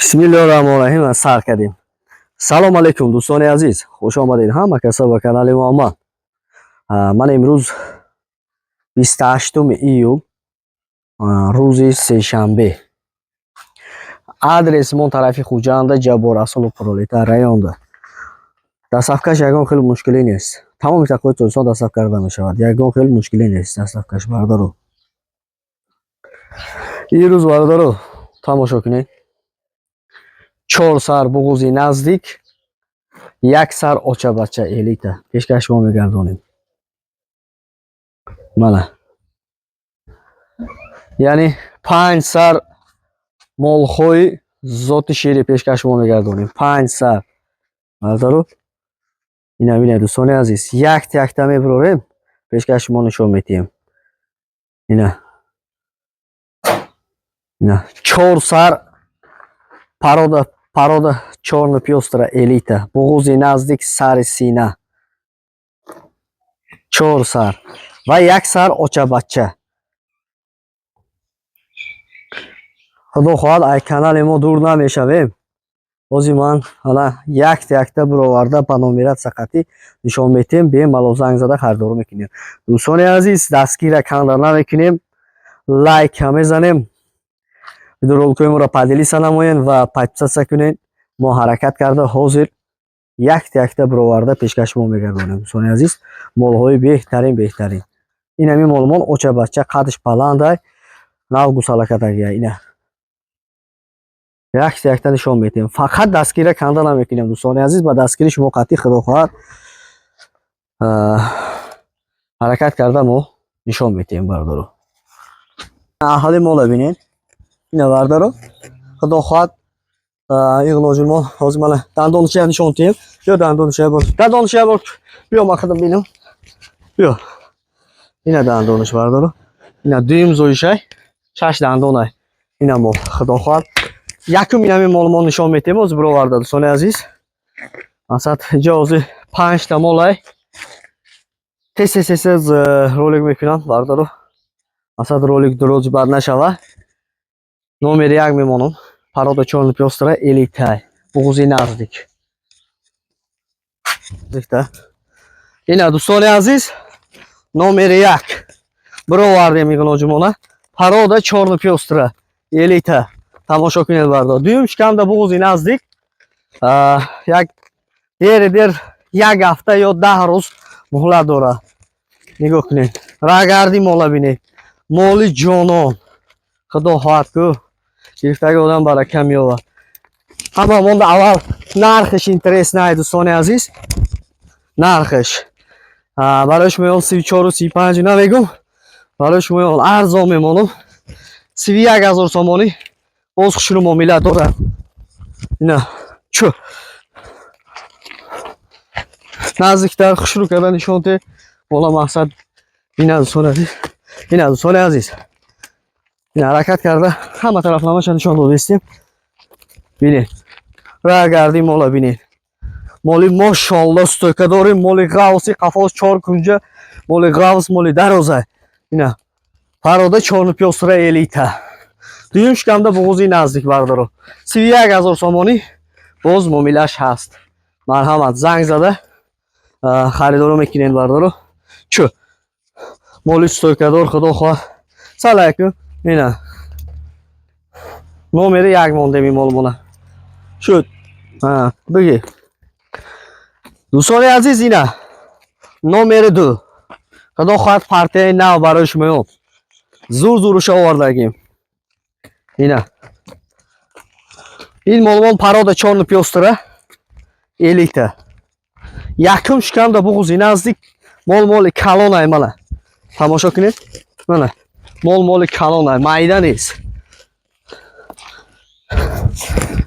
Bismillahirrahmanirrahim. Sar kardیم. سلام علیکم دوستان عزیز، خوش آمدید همه کسا به کانال ما. من امروز 28 ایول روز سه‌شنبه آدرس من طرف خوجند جبار اصل پرولتار رایون ده. دستافکش یگان خیلی مشکلی نیست. تمام تقویت دوستان دستاف کرده می شود. یگان خیلی مشکلی نیست. دستافکش بردارو. این روز بردارو تماشا کنید. 4 سر بغوزی نزدیک، یک سر اوچه بچه الیتا پیشکش ما میگردونیم. مالا یعنی 5 سر مولخوی زوت شیری پیشکش ما میگردونیم. 5 سر بردارو. اینا بینه دوستان عزیز، یک تا میبروریم پیشکش ما نشون میتیم. اینا 4 سر paroda черно пёстрая элита, буғузи наздик сари сина, 4 сар ва 1 сар очабача. худо хоҳад ай канали мо дур намешавем. бози ман ҳала якта буроварда ба номерат сақати нишон метем. бемалол занг зада харидорӣ мекунем. дӯстони азиз, дастгира канда намекунем, лайк мезанем, видеороликҳои моро падилиса намоен ва подписатсия кунед. мо ҳаракат карда ҳозир якта буроварда пешкаш мо мегардонем. дӯстони азиз, молҳои беҳтарин. ин ҳамин молмон очабача қадш баландай нав гусалакадагия. ина якта нишон метем. фақат дастгира канда намекунем. дӯстони азиз, ба дастгири шумо қатъи худо хоҳад ҳаракат карда мо нишон метем. бардоро аҳали мола бинед. ина бардоро худо хоҳад иғлоҷулмон ҳозир мана дандоншия нишон тем. бё дандоншия бор. бё ман худам бинам. бё ина дандонаш бардоро. ина дуюм зоишай 6 дандонай. ина мо худо хоҳад якум ҳамин молмон нишон метем. ҳозир буроварда дӯстони азиз, масад ҷо ҳозир 5 та молай тез ролик мекунам. бардоро масад ролик дурози бад нашава. номери 1 мемонам. paroda черно пёстрая элита, буғузи наздик. ина дӯстони азиз, номери 1 буровардем иғлоҷумона. paroda черно пёстрая элита. тамошо кунед бардор. дуюм шикамда буғузи наздик. як дер як ҳафта ё 10 рӯз муҳлат дора. нигоҳ кунед. рагарди мола бинед. моли ҷонон. худо хоҳад ку гирифтаги одам барака меёвад. ҳама монда аввал нархеш интерес най дӯстони азиз. нархеш барои шумоён 34 35 намегум. барои шумоён арзон мемонам. 31 000 сомонӣ боз хушрӯ муомила дорад. ина чӯ наздиктар хушрӯ карда нишон те мола мақсад. ина дӯстони азиз, ина ҳаракат карда ҳама тарафламаша нишон додистем. бинед рагарди мола бинед. моли мошалло стойкадори, моли ғавси қафос 4 кунҷа, моли ғавс, моли дароза. ина paroda черно пёстрая элита. дуюм шикамда буғузи наздик бардоро. 31 000 сомонӣ боз муомилаш ҳаст. марҳамат, занг зада харидорӣ мекунед бардоро. чӯ моли стойкадор худо хоҳад. салайкум. ина номери 1 мондем ин молмона. шуд биги. дӯстони азиз, ина номери 2 худо хоҳад партияи нав барои шумоён зур-зуруша овардагим. ина ин молмон paroda черно пёстрая элита. якум шикамда буғузи наздик. моли калонай. мана тамошо кунед. мана моли калонай, майда нест.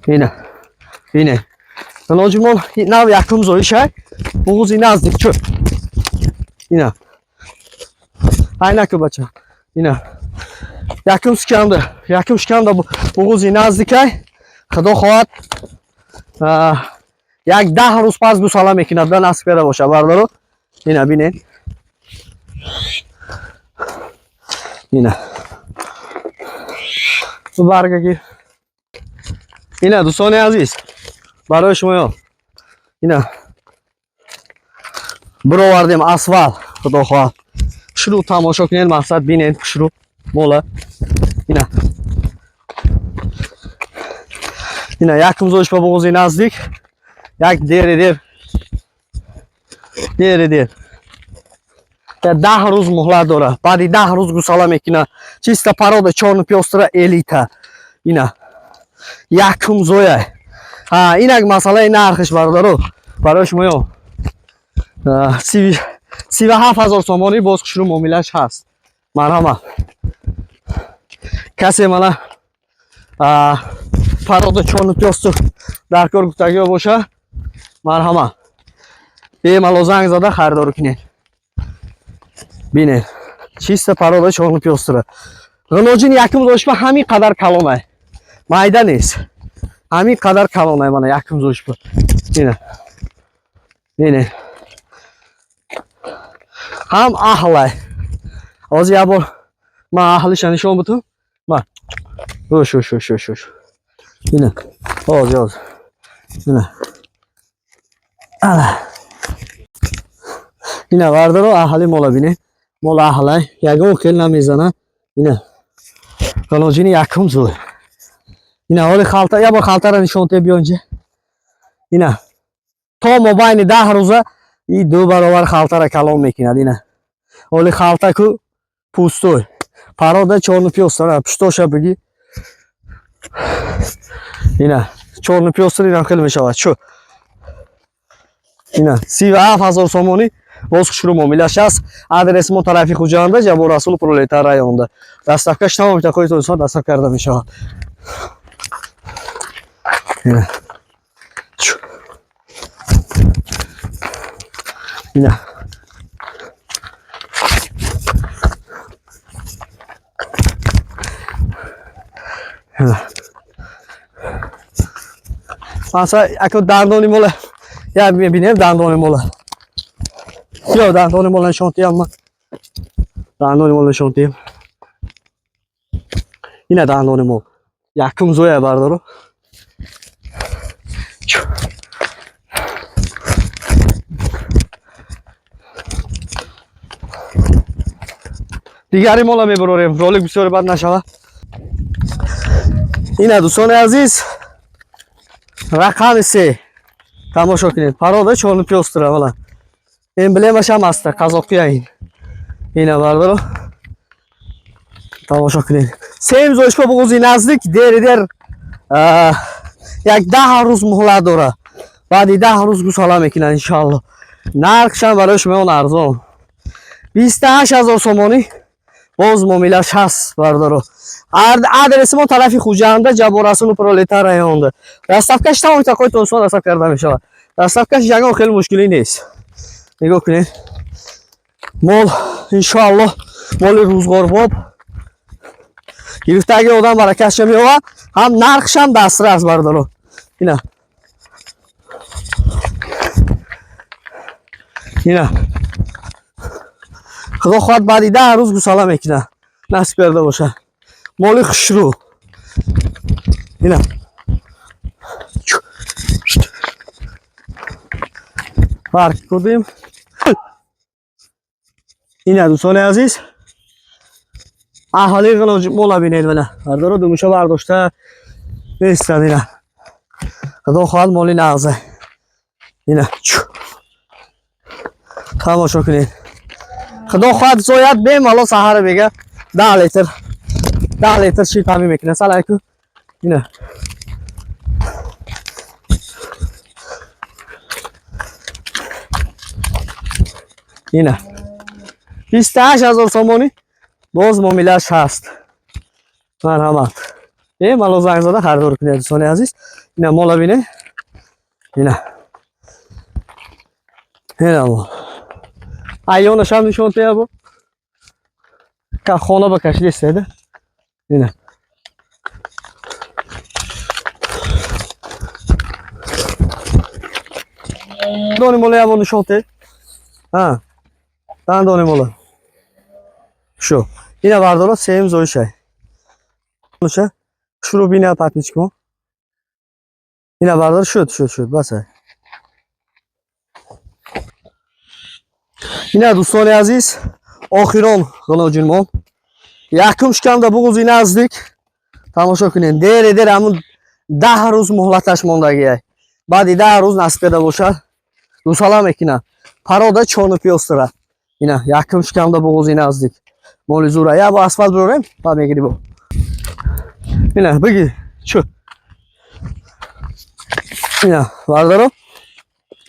ина бинед. иноҷумон нав якум зоишай буғузи наздик. чӯ ина айнаку бача. ина якум шикамда буғузи наздикай. худо хоҳад як 10 рӯз пас гусала мекунад. да насиб карда боша. бардоро ина бинед. ина барга гир. اینا دوستان عزیز برای شما اینا برآوردیم اسفل خدا خواهد شروع تماشا کنید مقصد بینید شروع مولا اینا یکم زوش به بغضی نزدیک یک دیر 10 روز مهلت داره بعد 10 روز گوساله میکنه چیستا پرودا чорна пёстра елита اینا یکم زویه اینک مسئله نرخش بردارو برای شما 37,000 سومانی باز شروع معاملش هست مرحمت کسی منه پرودا чорна пёстра در کار گفتگی باشه مرحمت بیمالو زنگ زده خریدار کنید بینید چیست پرودا чорна пёстра غنوجین یکم زوش به همین قدر کلانه майда نیست همین قدر کلانه من یکم زوش به اینه هم اهله از یه بار من اهلش نشون بدم من اوش اینه از اینه اینه وردارو اهلی مولا بینه مولا اهله یکم کل نمیزنه اینه غنوجین یکم زوی اینا حالی خالتا یا با خالتا را نشونته بیانجه اینا تا مبین 10 روزه این 2 برابر خالتا را کلان میکند اینا حالی خالتا که پوستوی پرودا чорна пёстра پشتوشه بگی اینا чорна пёстра اینا خیلی میشود شو اینا 37,000 سومانی باز شروع معامله‌اش است آدرس ما طرفی خوجانده جبور رسول پرولتار رایونده دستکش تمام تکوی تو انسان دستک کرده میشود اینا اینا مثلا اگه دندانی موله یا میبینیم دندانی موله یا دندانی موله نشونتیم من دندانی موله نشونتیم اینا دندانی مول یکم زویه بردارو دیگری مولا میبروریم رولک بسیار بد نشوه اینا دوستان عزیز رقم 3 تماشا کنید پرودا чорна пёстра والا امبلمش هم هست قزاقی اینا بردارو تماشا کنید سیم زوش به بغضی نزدیک در یک 10 روز مهلت داره بعد 10 روز گوساله میکنن انشالله نرخش هم برای شما ارزان 28,000 سومانی باز معامله‌اش هست بردارو آدرس ما طرفی خوجانده جبور رسول پرولتار رایونده دستکش تمام تکوی تو انسان دستک کرده میشود دستکش جنگا خیلی مشکلی نیست نگاه کنید مال انشالله مال روزگار باب گرفتگی آدم برکتش میوه هم نرخش هم دسترس بردارو اینا خدا خواهد بعد 10 روز گوساله میکنه نصب کرده باشه مالی خشرو اینا فرق کردیم اینا دوستان عزیز اهالی غنوج مولا بینید منه بردارو دومشو برداشته نیستن اینا خدا خواهد مالی نغزه اینا تماشا کنید خدا خواهد زویت بیم حالا سحر بگه 10 لیتر شیر تامین میکنه سلام علیکم اینا 28,000 سومانی باز معامله‌اش هست مرحمت مالو زنگ زده خریدار کنید دوستان عزیز اینا مولا بینه اینا مال ایونش هم نشونته ابو که خانه بکشید استیده اینا دونی مولا ابو نشونته دونی مولا شو اینا بردارو سیم زوشه شروع بینه پتنیچ کن اینا بردار شد بس. اینا دوستان عزیز آخران غناجونمون یکم شکم بغوزی نزدیک تماشا کنین. دیر همون 10 روز مهلتش موندگیه. بعد 10 روز نصب پیدا باشه دو ساله میکنه. پرادا چون پیوستره. اینا یکم شکم بغوزی نزدیک مولی زوره یا با اسفالت بروریم بعد میگیری با اینا بگی چو اینا بردارم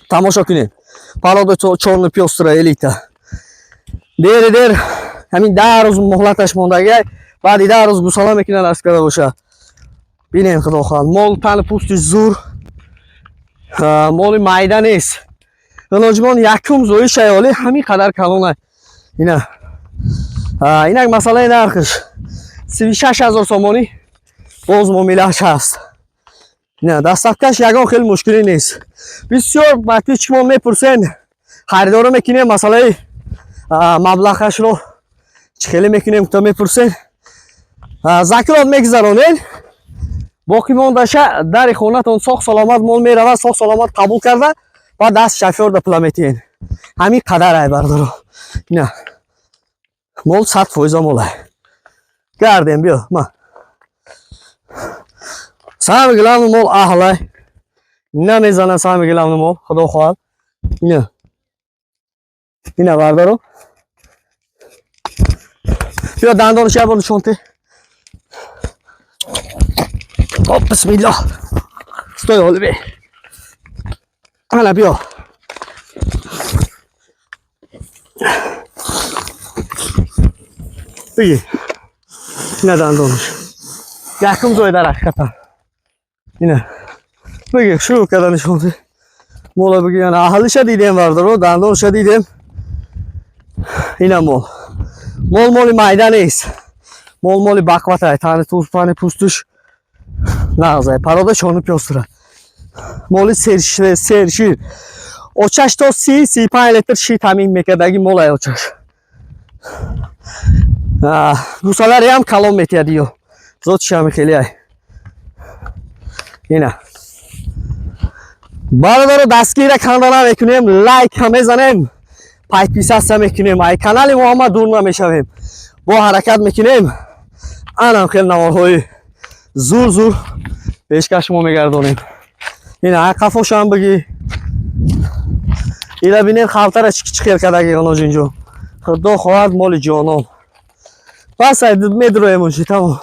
تماشا کنین. پرادا چون پیوستره الیتا دیر همین 10 روز مهلتش موندگیه. بعد 10 روز گوساله میکنه نصب پیدا باشه. بینیم خدا خواهد مال تن پوستش زور مال مایده نیست. غناجمان یکم زوی شیالی همین قدر کلونه. اینا اینک مسئله نرخش 36,000 سومانی باز معامله‌اش هست. نه دستکش یگان خیلی مشکلی نیست. بسیار وقتی شما میپرسین خریدار میکنیم مسئله مبلغش رو خیلی میکنیم تا میپرسین زکات میگذرونین باقی موندهشه در خونتون ساخت سلامت مال میرود ساخت سلامت قبول کرده و دست شفیار دا پلا میتین همین قدر ای بردارو. نه مال 100% مال گردیم بیا ما سهم گلم مال اهله نمیزنه سهم گلم مال خدا خواهد. نه اینه بردارو بیا دندانش یه بار شونته. بسم الله استوی حالی بی حالا بیا بگی اینه دندانش یکم زوی در حقیقتا اینه بگی شروع کردن شونته مولا بگی یعنی احلش دیدیم بردارو دندانش دیدیم. اینه مال مایده نیست مال بقوته تانه تانه پوستش نغزه پرادا چانو پیاستره مال سرشیر اوچش تا 30-35 لیتر شی تامین میکردگی مال اوچش گوسالری هم کلام میتیدیو زود شمی خیلی های. اینه برادر دستگیر کانال میکنیم لایک هم میزنیم پای پیساست میکنیم ای کانال ما هم دور نمیشویم با حرکت میکنیم آنم خیلی نوارهای زور پیشکش ما میگردونیم. اینه کفاش هم بگی اینا بینید خالتر چی خیر کردگی غناج اینجا خدا خواهد مال جانان بس میدرویم اونجی تمام.